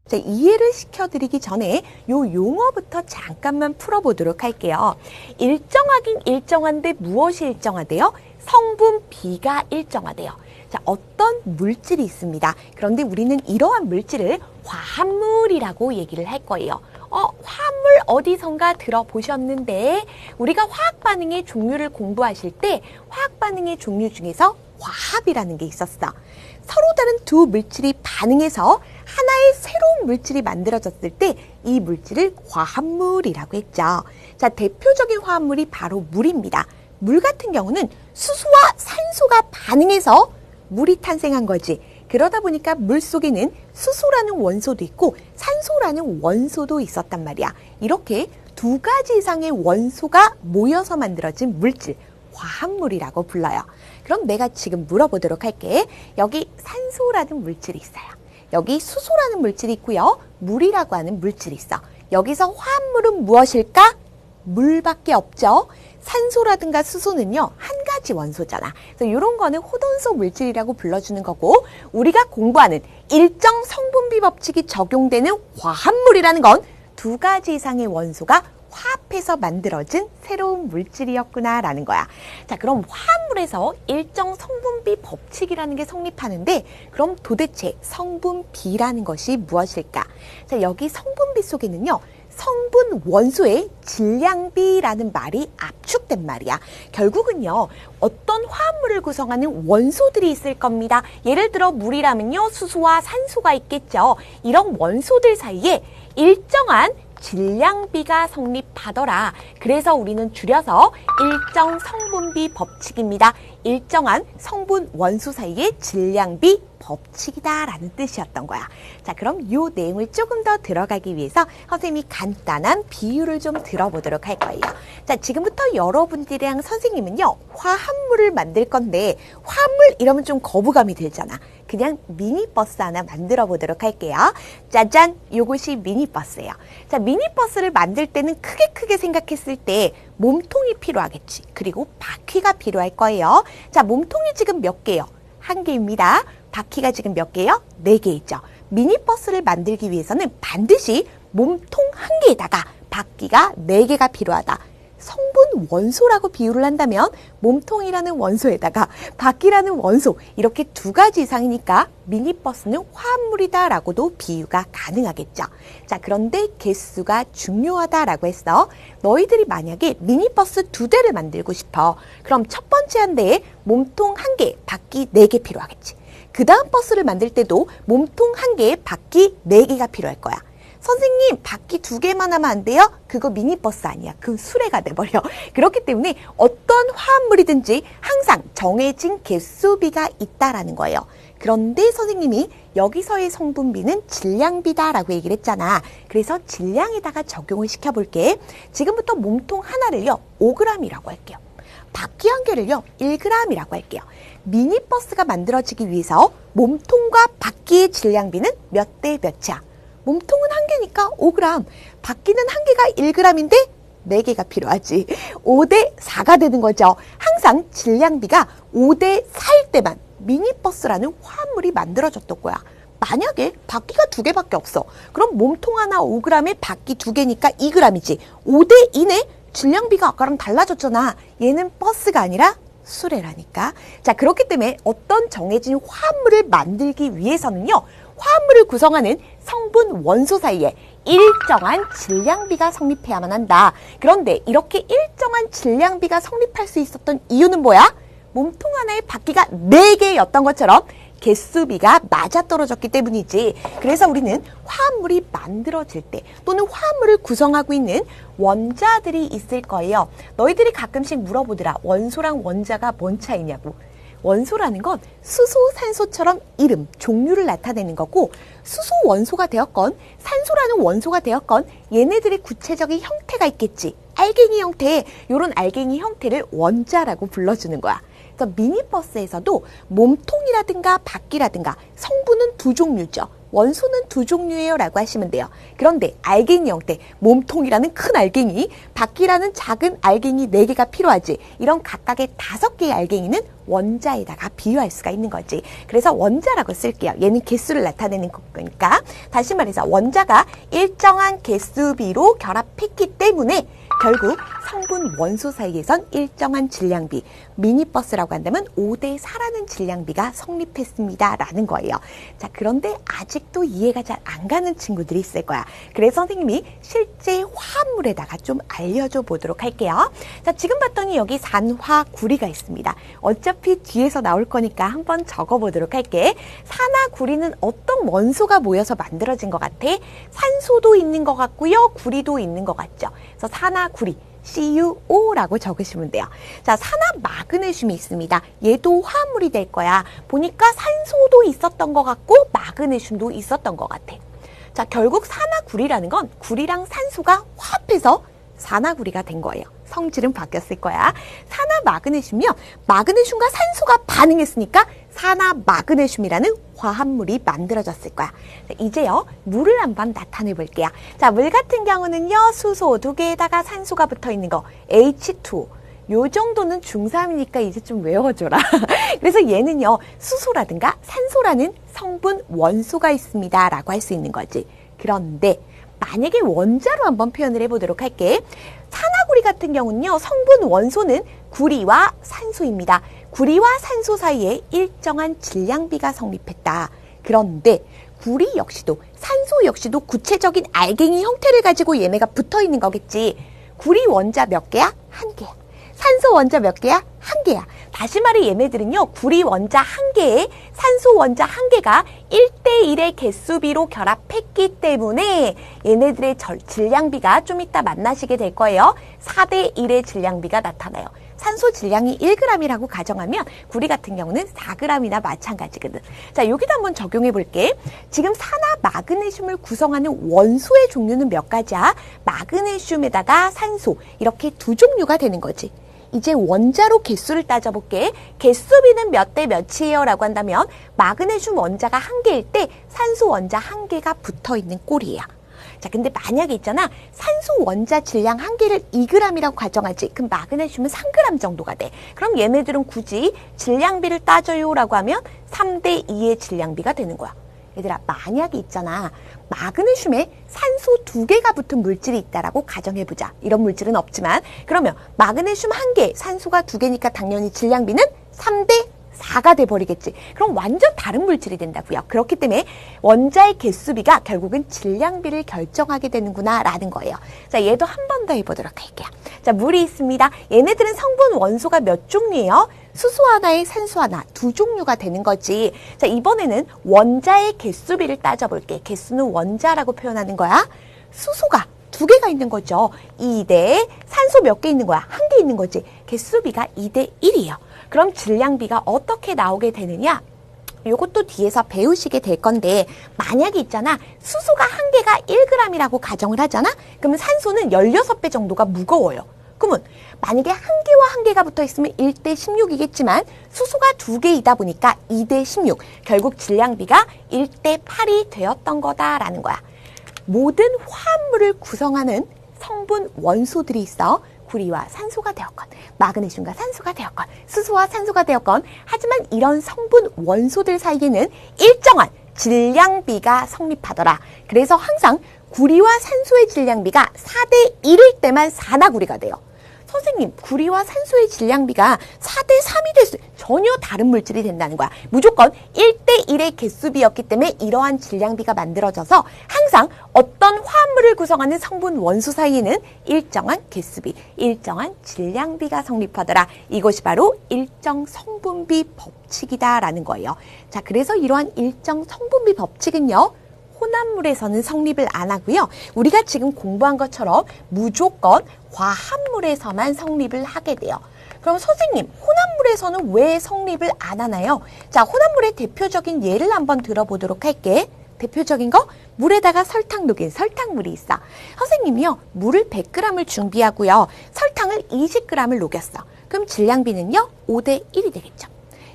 자, 이해를 시켜드리기 전에 요 용어부터 잠깐만 풀어보도록 할게요. 일정하긴 일정한데 무엇이 일정하대요? 성분 B가 일정하대요. 자, 어떤 물질이 있습니다. 그런데 우리는 이러한 물질을 화합물이라고 얘기를 할 거예요. 화합물 어디선가 들어보셨는데 우리가 화학 반응의 종류를 공부하실 때 화학 반응의 종류 중에서 화합이라는 게 있었어. 서로 다른 두 물질이 반응해서 하나의 새로운 물질이 만들어졌을 때 이 물질을 화합물이라고 했죠. 자, 대표적인 화합물이 바로 물입니다. 물 같은 경우는 수소와 산소가 반응해서 물이 탄생한 거지. 그러다 보니까 물 속에는 수소라는 원소도 있고 산소라는 원소도 있었단 말이야. 이렇게 두 가지 이상의 원소가 모여서 만들어진 물질, 화합물이라고 불러요. 그럼 내가 지금 물어보도록 할게. 여기 산소라는 물질이 있어요. 여기 수소라는 물질이 있고요. 물이라고 하는 물질이 있어. 여기서 화합물은 무엇일까? 물밖에 없죠. 산소라든가 수소는요, 한 가지 원소잖아. 그래서 이런 거는 호돈소 물질이라고 불러주는 거고, 우리가 공부하는 일정 성분비 법칙이 적용되는 화합물이라는 건 두 가지 이상의 원소가 화합해서 만들어진 새로운 물질이었구나라는 거야. 자, 그럼 화합물에서 일정 성분비 법칙이라는 게 성립하는데, 그럼 도대체 성분비라는 것이 무엇일까? 자, 여기 성분비 속에는요, 성분 원소의 질량비라는 말이 압축된 말이야. 결국은요, 어떤 화합물을 구성하는 원소들이 있을 겁니다. 예를 들어 물이라면요, 수소와 산소가 있겠죠. 이런 원소들 사이에 일정한 질량비가 성립하더라. 그래서 우리는 줄여서 일정 성분비 법칙입니다. 일정한 성분 원소 사이의 질량비 법칙이다라는 뜻이었던 거야. 자, 그럼 이 내용을 조금 더 들어가기 위해서 선생님이 간단한 비유를 좀 들어보도록 할 거예요. 자, 지금부터 여러분들이랑 선생님은요, 화합물을 만들 건데 화합물 이러면 좀 거부감이 들잖아. 그냥 미니버스 하나 만들어 보도록 할게요. 짜잔! 요것이 미니버스예요. 자, 미니버스를 만들 때는 크게 생각했을 때 몸통이 필요하겠지. 그리고 바퀴가 필요할 거예요. 자, 몸통이 지금 몇 개요? 한 개입니다. 바퀴가 지금 몇 개요? 4개 있죠. 미니버스를 만들기 위해서는 반드시 몸통 한 개에다가 바퀴가 4개가 필요하다. 성분 원소라고 비유를 한다면 몸통이라는 원소에다가 바퀴라는 원소, 이렇게 두 가지 이상이니까 미니버스는 화합물이다 라고도 비유가 가능하겠죠. 자, 그런데 개수가 중요하다라고 했어. 너희들이 만약에 미니버스 2대를 만들고 싶어. 그럼 첫 번째 한 대에 몸통 1개, 바퀴 4개 필요하겠지. 그 다음 버스를 만들 때도 몸통 1개에 바퀴 4개가 필요할 거야. 선생님, 바퀴 2개만 하면 안 돼요? 그거 미니버스 아니야. 그 수레가 돼버려. 그렇기 때문에 어떤 화합물이든지 항상 정해진 개수비가 있다라는 거예요. 그런데 선생님이 여기서의 성분비는 질량비다라고 얘기를 했잖아. 그래서 질량에다가 적용을 시켜볼게. 지금부터 몸통 하나를요, 5g이라고 할게요. 바퀴 한 개를요, 1g이라고 할게요. 미니버스가 만들어지기 위해서 몸통과 바퀴의 질량비는 몇 대 몇이야? 몸통은 한 개니까 5g, 바퀴는 한 개가 1g인데 4개가 필요하지. 5대 4가 되는 거죠. 항상 질량비가 5대 4일 때만 미니버스라는 화합물이 만들어졌던 거야. 만약에 바퀴가 2개밖에 없어. 그럼 몸통 하나 5g에 바퀴 2개니까 2g이지. 5대 2네? 질량비가 아까랑 달라졌잖아. 얘는 버스가 아니라 수레라니까. 자, 그렇기 때문에 어떤 정해진 화합물을 만들기 위해서는요, 화합물을 구성하는 성분 원소 사이에 일정한 질량비가 성립해야만 한다. 그런데 이렇게 일정한 질량비가 성립할 수 있었던 이유는 뭐야? 몸통 하나에 바퀴가 4개였던 것처럼 개수비가 맞아떨어졌기 때문이지. 그래서 우리는 화합물이 만들어질 때 또는 화합물을 구성하고 있는 원자들이 있을 거예요. 너희들이 가끔씩 물어보더라. 원소랑 원자가 뭔 차이냐고. 원소라는 건 수소, 산소처럼 이름, 종류를 나타내는 거고, 수소 원소가 되었건 산소라는 원소가 되었건 얘네들의 구체적인 형태가 있겠지. 알갱이 형태, 이런 알갱이 형태를 원자라고 불러주는 거야. 그래서 미니버스에서도 몸통이라든가 바퀴라든가 성분은 두 종류죠. 원소는 두 종류예요 라고 하시면 돼요. 그런데 알갱이 형태, 몸통이라는 큰 알갱이, 바퀴라는 작은 알갱이 4개가 필요하지. 이런 각각의 5개의 알갱이는 원자에다가 비유할 수가 있는 거지. 그래서 원자라고 쓸게요. 얘는 개수를 나타내는 거니까. 다시 말해서 원자가 일정한 개수비로 결합했기 때문에 결국 성분 원소 사이에선 일정한 질량비, 미니버스라고 한다면 5대4라는 질량비가 성립했습니다 라는 거예요. 자, 그런데 아직도 이해가 잘 안 가는 친구들이 있을 거야. 그래서 선생님이 실제 화합물에다가 좀 알려줘 보도록 할게요. 자, 지금 봤더니 여기 산화구리가 있습니다. 어차피 뒤에서 나올 거니까 한번 적어보도록 할게. 산화구리는 어떤 원소가 모여서 만들어진 것 같아? 산소도 있는 것 같고요. 구리도 있는 것 같죠. 그래서 산화구리. CuO라고 적으시면 돼요. 자, 산화마그네슘이 있습니다. 얘도 화합물이 될 거야. 보니까 산소도 있었던 것 같고 마그네슘도 있었던 것 같아. 자, 결국 산화구리라는 건 구리랑 산소가 화합해서 산화구리가 된 거예요. 성질은 바뀌었을 거야. 산화마그네슘이요. 마그네슘과 산소가 반응했으니까 산화마그네슘이라는 화합물이 만들어졌을 거야. 자, 이제요, 물을 한번 나타내 볼게요. 자, 물 같은 경우는요, 수소 2개에다가 산소가 붙어 있는 거, H2O. 요 정도는 중3이니까 이제 좀 외워줘라. 그래서 얘는요, 수소라든가 산소라는 성분 원소가 있습니다 라고 할 수 있는 거지. 그런데 만약에 원자로 한번 표현을 해보도록 할게. 산화구리 같은 경우는요, 성분 원소는 구리와 산소입니다. 구리와 산소 사이에 일정한 질량비가 성립했다. 그런데 구리 역시도 산소 역시도 구체적인 알갱이 형태를 가지고 얘네가 붙어 있는 거겠지. 구리 원자 몇 개야? 1개야. 산소 원자 몇 개야? 1개야. 다시 말해 얘네들은요, 구리 원자 1개에 산소 원자 1개가 1대1의 개수비로 결합했기 때문에 얘네들의 질량비가 좀 이따 만나시게 될 거예요. 4대1의 질량비가 나타나요. 산소 질량이 1g이라고 가정하면 구리 같은 경우는 4g이나 마찬가지거든. 자, 여기도 한번 적용해 볼게. 지금 산화마그네슘을 구성하는 원소의 종류는 몇 가지야? 마그네슘에다가 산소, 이렇게 두 종류가 되는 거지. 이제 원자로 개수를 따져볼게. 개수비는 몇 대 몇이에요? 라고 한다면 마그네슘 원자가 1개일 때 산소 원자 1개가 붙어있는 꼴이에요. 자, 근데 만약에 있잖아, 산소 원자 질량 1개를 2g이라고 가정하지. 그럼 마그네슘은 3g 정도가 돼. 그럼 얘네들은 굳이 질량비를 따져요 라고 하면 3대2의 질량비가 되는 거야. 얘들아, 만약에 있잖아, 마그네슘에 산소 2개가 붙은 물질이 있다라고 가정해보자. 이런 물질은 없지만, 그러면 마그네슘 1개, 산소가 2개니까 당연히 질량비는 3대4가 돼버리겠지. 그럼 완전 다른 물질이 된다고요. 그렇기 때문에 원자의 개수비가 결국은 질량비를 결정하게 되는구나 라는 거예요. 자, 얘도 한 번 더 해보도록 할게요. 자, 물이 있습니다. 얘네들은 성분 원소가 몇 종류예요? 수소 하나에 산소 하나, 두 종류가 되는 거지. 자, 이번에는 원자의 개수비를 따져볼게. 개수는 원자라고 표현하는 거야. 수소가 2개가 있는 거죠. 2대 산소 몇 개 있는 거야? 1개 있는 거지. 개수비가 2대1이에요. 그럼 질량비가 어떻게 나오게 되느냐? 요것도 뒤에서 배우시게 될 건데, 만약에 있잖아, 수소가 1개가 1g이라고 가정을 하잖아? 그러면 산소는 16배 정도가 무거워요. 그러면 만약에 1개와 1개가 붙어 있으면 1대 16이겠지만 수소가 2개이다 보니까 2대 16. 결국 질량비가 1대 8이 되었던 거다라는 거야. 모든 화합물을 구성하는 성분 원소들이 있어. 구리와 산소가 되었건, 마그네슘과 산소가 되었건, 수소와 산소가 되었건, 하지만 이런 성분 원소들 사이에는 일정한 질량비가 성립하더라. 그래서 항상 구리와 산소의 질량비가 4대 1일 때만 산화구리가 돼요. 선생님, 구리와 산소의 질량비가 4대 3이 될 수, 전혀 다른 물질이 된다는 거야. 무조건 1대 1의 개수비였기 때문에 이러한 질량비가 만들어져서 항상 어떤 화합물을 구성하는 성분 원소 사이에는 일정한 개수비, 일정한 질량비가 성립하더라. 이것이 바로 일정 성분비 법칙이다라는 거예요. 자, 그래서 이러한 일정 성분비 법칙은요, 혼합물에서는 성립을 안 하고요. 우리가 지금 공부한 것처럼 무조건 화합물에서만 성립을 하게 돼요. 그럼 선생님, 혼합물에서는 왜 성립을 안 하나요? 자, 혼합물의 대표적인 예를 한번 들어보도록 할게. 대표적인 거, 물에다가 설탕 녹인 설탕물이 있어. 선생님이요, 물을 100g을 준비하고요, 설탕을 20g을 녹였어. 그럼 질량비는요, 5대 1이 되겠죠.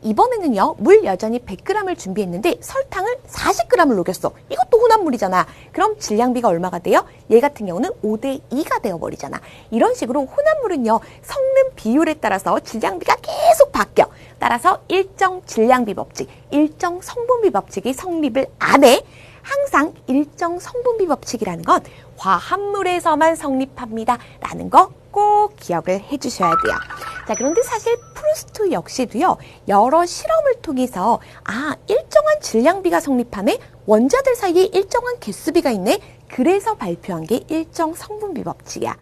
이번에는요, 물 여전히 100g을 준비했는데 설탕을 40g을 녹였어. 이것도 혼합물이잖아. 그럼 질량비가 얼마가 돼요? 얘 같은 경우는 5대2가 되어버리잖아. 이런 식으로 혼합물은요, 섞는 비율에 따라서 질량비가 계속 바뀌어. 따라서 일정 질량비 법칙, 일정 성분비 법칙이 성립을 안 해. 항상 일정 성분비 법칙이라는 건 화합물에서만 성립합니다. 라는 거 꼭 기억을 해주셔야 돼요. 자, 그런데 사실 프루스트 역시도요, 여러 실험을 통해서 일정한 질량비가 성립하네? 원자들 사이에 일정한 개수비가 있네? 그래서 발표한 게 일정 성분비 법칙이야.